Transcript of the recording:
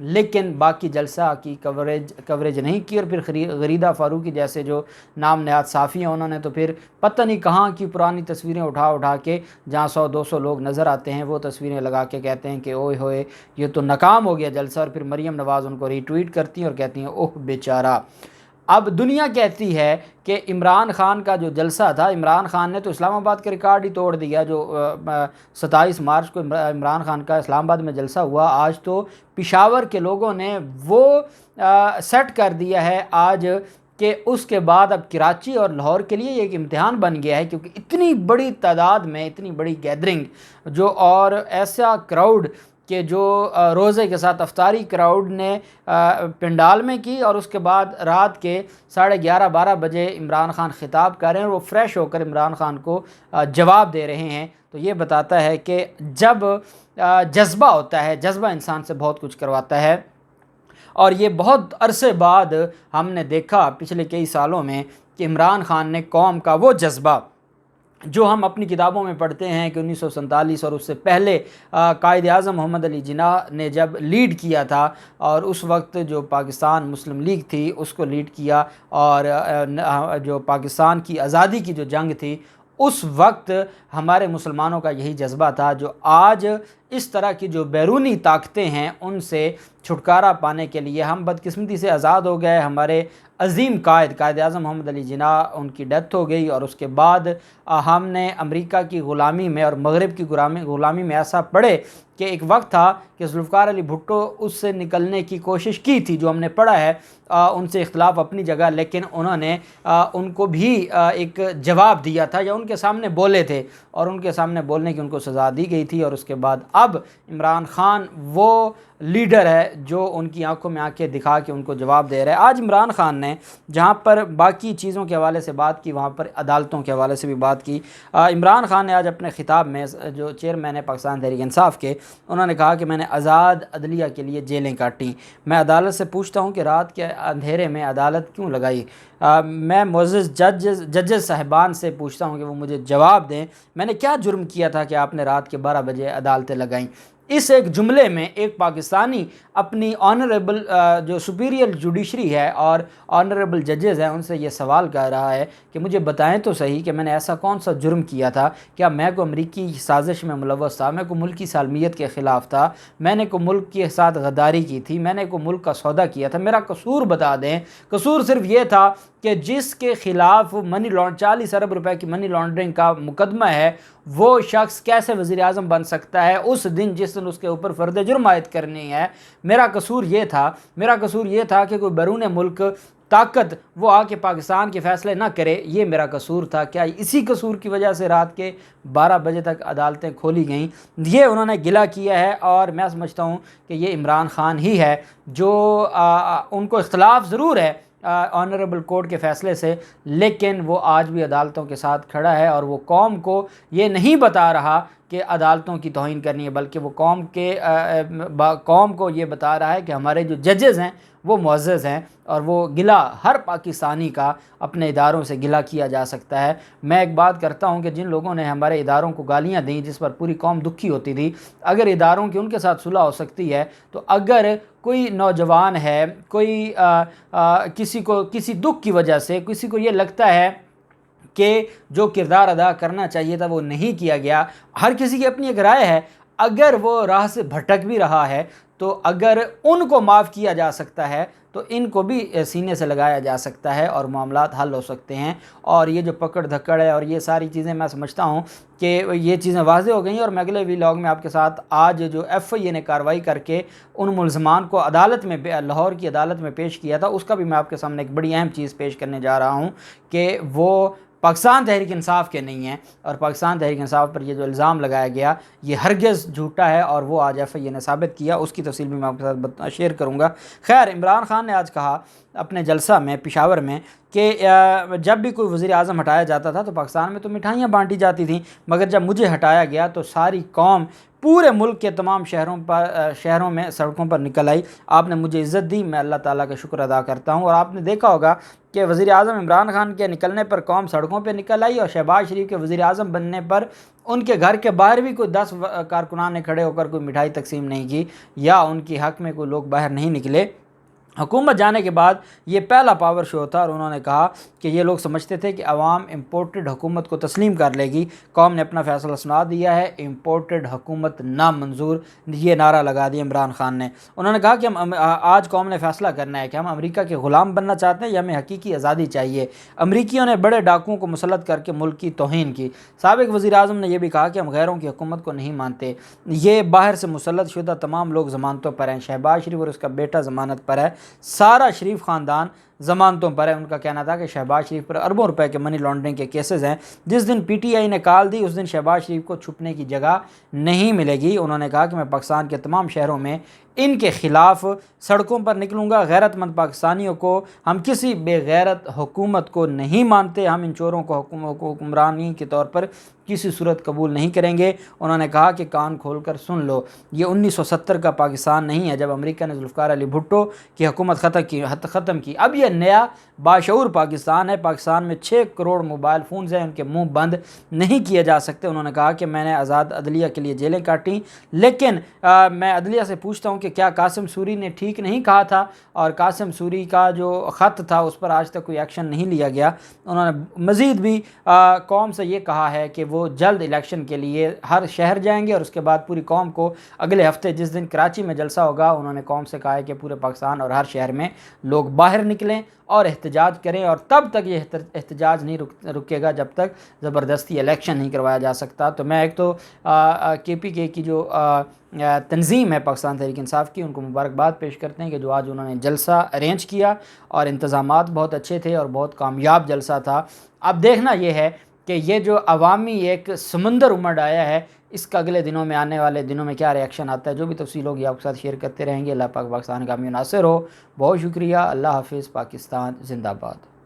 لیکن باقی جلسہ کی کوریج نہیں کی، اور پھر غریدہ فاروقی جیسے جو نام نہاد صحافی ہیں انہوں نے تو پھر پتہ نہیں کہاں کی پرانی تصویریں اٹھا کے جہاں 100-200 لوگ نظر آتے ہیں وہ تصویریں لگا کے کہتے ہیں کہ اوئے ہوئے یہ تو ناکام ہو گیا جلسہ، اور پھر مریم نواز ان کو ری ٹویٹ کرتی ہیں اور کہتی ہیں اوہ بیچارہ۔ اب دنیا کہتی ہے کہ عمران خان کا جو جلسہ تھا، عمران خان نے تو اسلام آباد کا ریکارڈ ہی توڑ دیا، جو 27 مارچ کو عمران خان کا اسلام آباد میں جلسہ ہوا، آج تو پشاور کے لوگوں نے وہ سیٹ کر دیا ہے آج کہ اس کے بعد اب کراچی اور لاہور کے لیے یہ ایک امتحان بن گیا ہے، کیونکہ اتنی بڑی تعداد میں اتنی بڑی گیدرنگ جو اور ایسا کراؤڈ کہ جو روزے کے ساتھ افطاری کراؤڈ نے پنڈال میں کی، اور اس کے بعد رات کے 11:30-12 بجے عمران خان خطاب کر رہے ہیں اور وہ فریش ہو کر عمران خان کو جواب دے رہے ہیں، تو یہ بتاتا ہے کہ جب جذبہ ہوتا ہے، جذبہ انسان سے بہت کچھ کرواتا ہے۔ اور یہ بہت عرصے بعد ہم نے دیکھا پچھلے کئی سالوں میں کہ عمران خان نے قوم کا وہ جذبہ جو ہم اپنی کتابوں میں پڑھتے ہیں کہ 1947 اور اس سے پہلے قائد اعظم محمد علی جناح نے جب لیڈ کیا تھا، اور اس وقت جو پاکستان مسلم لیگ تھی اس کو لیڈ کیا، اور جو پاکستان کی آزادی کی جو جنگ تھی اس وقت ہمارے مسلمانوں کا یہی جذبہ تھا، جو آج اس طرح کی جو بیرونی طاقتیں ہیں ان سے چھٹکارا پانے کے لیے ہم بدقسمتی سے آزاد ہو گئے۔ ہمارے عظیم قائد اعظم محمد علی جناح ان کی ڈیتھ ہو گئی، اور اس کے بعد ہم نے امریکہ کی غلامی میں اور مغرب کی غلامی میں ایسا پڑے کہ ایک وقت تھا کہ ذوالفقار علی بھٹو اس سے نکلنے کی کوشش کی تھی، جو ہم نے پڑھا ہے ان سے اختلاف اپنی جگہ، لیکن انہوں نے ان کو بھی ایک جواب دیا تھا یا ان کے سامنے بولے تھے، اور ان کے سامنے بولنے کی ان کو سزا دی گئی تھی۔ اور اس کے بعد اب عمران خان وہ لیڈر ہے جو ان کی آنکھوں میں آنکھیں دکھا کے ان کو جواب دے رہا ہے۔ آج عمران خان نے جہاں پر باقی چیزوں کے حوالے سے بات کی، وہاں پر عدالتوں کے حوالے سے بھی بات کی۔ عمران خان نے آج اپنے خطاب میں جو چیئرمین ہے پاکستان تحریک انصاف کے، انہوں نے کہا کہ میں نے آزاد عدلیہ کے لیے جیلیں کاٹیں، میں عدالت سے پوچھتا ہوں کہ رات کے اندھیرے میں عدالت کیوں لگائی، میں معزز ججز صاحبان سے پوچھتا ہوں کہ وہ مجھے جواب دیں، میں نے کیا جرم کیا تھا کہ آپ نے رات کے 12 بجے عدالتیں لگائیں۔ اس ایک جملے میں ایک پاکستانی اپنی آنریبل جو سپیریئر جوڈیشری ہے اور آنریبل ججز ہیں ان سے یہ سوال کر رہا ہے کہ مجھے بتائیں تو صحیح کہ میں نے ایسا کون سا جرم کیا تھا، کیا میں کو امریکی سازش میں ملوث تھا، میں کو ملک کی سالمیت کے خلاف تھا، میں نے کو ملک کے ساتھ غداری کی تھی، میں نے کو ملک کا سودا کیا تھا، میرا قصور بتا دیں۔ قصور صرف یہ تھا کہ جس کے خلاف 40 ارب روپے کی منی لانڈرنگ کا مقدمہ ہے، وہ شخص کیسے وزیر اعظم بن سکتا ہے اس دن جس دن اس کے اوپر فرد جرم عائد کرنی ہے۔ میرا قصور یہ تھا کہ کوئی بیرون ملک طاقت وہ آ کے پاکستان کے فیصلے نہ کرے، یہ میرا قصور تھا۔ کیا اسی قصور کی وجہ سے رات کے 12 بجے تک عدالتیں کھولی گئیں؟ یہ انہوں نے گلہ کیا ہے، اور میں سمجھتا ہوں کہ یہ عمران خان ہی ہے جو ان کو اختلاف ضرور ہے آنریبل کورٹ کے فیصلے سے، لیکن وہ آج بھی عدالتوں کے ساتھ کھڑا ہے، اور وہ قوم کو یہ نہیں بتا رہا کہ عدالتوں کی توہین کرنی ہے، بلکہ وہ قوم کو یہ بتا رہا ہے کہ ہمارے جو ججز ہیں وہ معزز ہیں، اور وہ گلہ ہر پاکستانی کا اپنے اداروں سے گلہ کیا جا سکتا ہے۔ میں ایک بات کرتا ہوں کہ جن لوگوں نے ہمارے اداروں کو گالیاں دیں جس پر پوری قوم دکھی ہوتی تھی، اگر اداروں کی ان کے ساتھ صلح ہو سکتی ہے تو اگر کوئی نوجوان ہے، کوئی کسی دکھ کی وجہ سے کسی کو یہ لگتا ہے کہ جو کردار ادا کرنا چاہیے تھا وہ نہیں کیا گیا، ہر کسی کی اپنی ایک رائے ہے، اگر وہ راہ سے بھٹک بھی رہا ہے تو اگر ان کو معاف کیا جا سکتا ہے تو ان کو بھی سینے سے لگایا جا سکتا ہے اور معاملات حل ہو سکتے ہیں۔ اور یہ جو پکڑ دھکڑ ہے اور یہ ساری چیزیں میں سمجھتا ہوں کہ یہ چیزیں واضح ہو گئی ہیں، اور میں اگلے ویلاگ میں آپ کے ساتھ آج جو ایف آئی اے نے کارروائی کر کے ان ملزمان کو عدالت میں لاہور کی عدالت میں پیش کیا تھا، اس کا بھی میں آپ کے سامنے ایک بڑی اہم چیز پیش کرنے جا رہا ہوں کہ وہ پاکستان تحریک انصاف کے نہیں ہیں، اور پاکستان تحریک انصاف پر یہ جو الزام لگایا گیا یہ ہرگز جھوٹا ہے، اور وہ آج ایف آئی اے نے ثابت کیا، اس کی تفصیل بھی میں آپ کے ساتھ شیئر کروں گا۔ خیر، عمران خان نے آج کہا اپنے جلسہ میں پشاور میں کہ جب بھی کوئی وزیر اعظم ہٹایا جاتا تھا تو پاکستان میں تو مٹھائیاں بانٹی جاتی تھیں، مگر جب مجھے ہٹایا گیا تو ساری قوم پورے ملک کے تمام شہروں میں سڑکوں پر نکل آئی۔ آپ نے مجھے عزت دی، میں اللہ تعالیٰ کا شکر ادا کرتا ہوں۔ اور آپ نے دیکھا ہوگا کہ وزیر اعظم عمران خان کے نکلنے پر قوم سڑکوں پہ نکل آئی، اور شہباز شریف کے وزیر اعظم بننے پر ان کے گھر کے باہر بھی کوئی 10 کارکنان نے کھڑے ہو کر کوئی مٹھائی تقسیم نہیں کی، یا ان کی حق میں کوئی لوگ باہر نہیں نکلے۔ حکومت جانے کے بعد یہ پہلا پاور شو تھا، اور انہوں نے کہا کہ یہ لوگ سمجھتے تھے کہ عوام امپورٹڈ حکومت کو تسلیم کر لے گی۔ قوم نے اپنا فیصلہ سنا دیا ہے، امپورٹڈ حکومت نامنظور، یہ نعرہ لگا دیا عمران خان نے۔ انہوں نے کہا کہ آج قوم نے فیصلہ کرنا ہے کہ ہم امریکہ کے غلام بننا چاہتے ہیں یا ہمیں حقیقی آزادی چاہیے۔ امریکیوں نے بڑے ڈاکوؤں کو مسلط کر کے ملک کی توہین کی۔ سابق وزیر اعظم نے یہ بھی کہا کہ ہم غیروں کی حکومت کو نہیں مانتے، یہ باہر سے مسلط شدہ تمام لوگ ضمانتوں پر ہیں، شہباز شریف اور اس کا بیٹا ضمانت پر ہے، سارا شریف خاندان ضمانتوں پر ہے۔ ان کا کہنا تھا کہ شہباز شریف پر اربوں روپے کے منی لانڈرنگ کے کیسز ہیں۔ جس دن پی ٹی آئی نے کال دی اس دن شہباز شریف کو چھپنے کی جگہ نہیں ملے گی۔ انہوں نے کہا کہ میں پاکستان کے تمام شہروں میں ان کے خلاف سڑکوں پر نکلوں گا، غیرت مند پاکستانیوں کو، ہم کسی بے غیرت حکومت کو نہیں مانتے، ہم ان چوروں کو حکمرانی کے طور پر کسی صورت قبول نہیں کریں گے۔ انہوں نے کہا کہ کان کھول کر سن لو، یہ 1970 کا پاکستان نہیں ہے جب امریکہ نے ذوالفقار علی بھٹو کی حکومت ختم کی۔ اب یہ نیا باشعور پاکستان ہے۔ پاکستان میں 6 کروڑ موبائل فونز ہیں، ان کے منہ بند نہیں کیے جا سکتے۔ انہوں نے کہا کہ میں نے آزاد عدلیہ کے لیے جیلیں کاٹیں، لیکن میں عدلیہ سے پوچھتا ہوں کہ کیا قاسم سوری نے ٹھیک نہیں کہا تھا؟ اور قاسم سوری کا جو خط تھا اس پر آج تک کوئی ایکشن نہیں لیا گیا۔ انہوں نے مزید بھی قوم سے یہ کہا ہے کہ وہ جلد الیکشن کے لیے ہر شہر جائیں گے، اور اس کے بعد پوری قوم کو اگلے ہفتے جس دن کراچی میں جلسہ ہوگا، انہوں نے قوم سے کہا ہے کہ پورے پاکستان اور ہر شہر میں لوگ باہر نکلیں اور احتجاج کریں، اور تب تک یہ احتجاج نہیں رکے گا جب تک زبردستی الیکشن نہیں کروایا جا سکتا۔ تو میں ایک تو کے پی کے کی جو تنظیم ہے پاکستان تحریک انصاف کی، ان کو مبارکباد پیش کرتے ہیں کہ جو آج انہوں نے جلسہ ارینج کیا، اور انتظامات بہت اچھے تھے اور بہت کامیاب جلسہ تھا۔ اب دیکھنا یہ ہے کہ یہ جو عوامی ایک سمندر امڑ آیا ہے، اس کا اگلے دنوں میں آنے والے دنوں میں کیا ریاکشن آتا ہے، جو بھی تفصیل ہوگی آپ کے ساتھ شیئر کرتے رہیں گے۔ اللہ پاک پاکستان کا حامی و ناصر ہو۔ بہت شکریہ۔ اللہ حافظ۔ پاکستان زندہ باد۔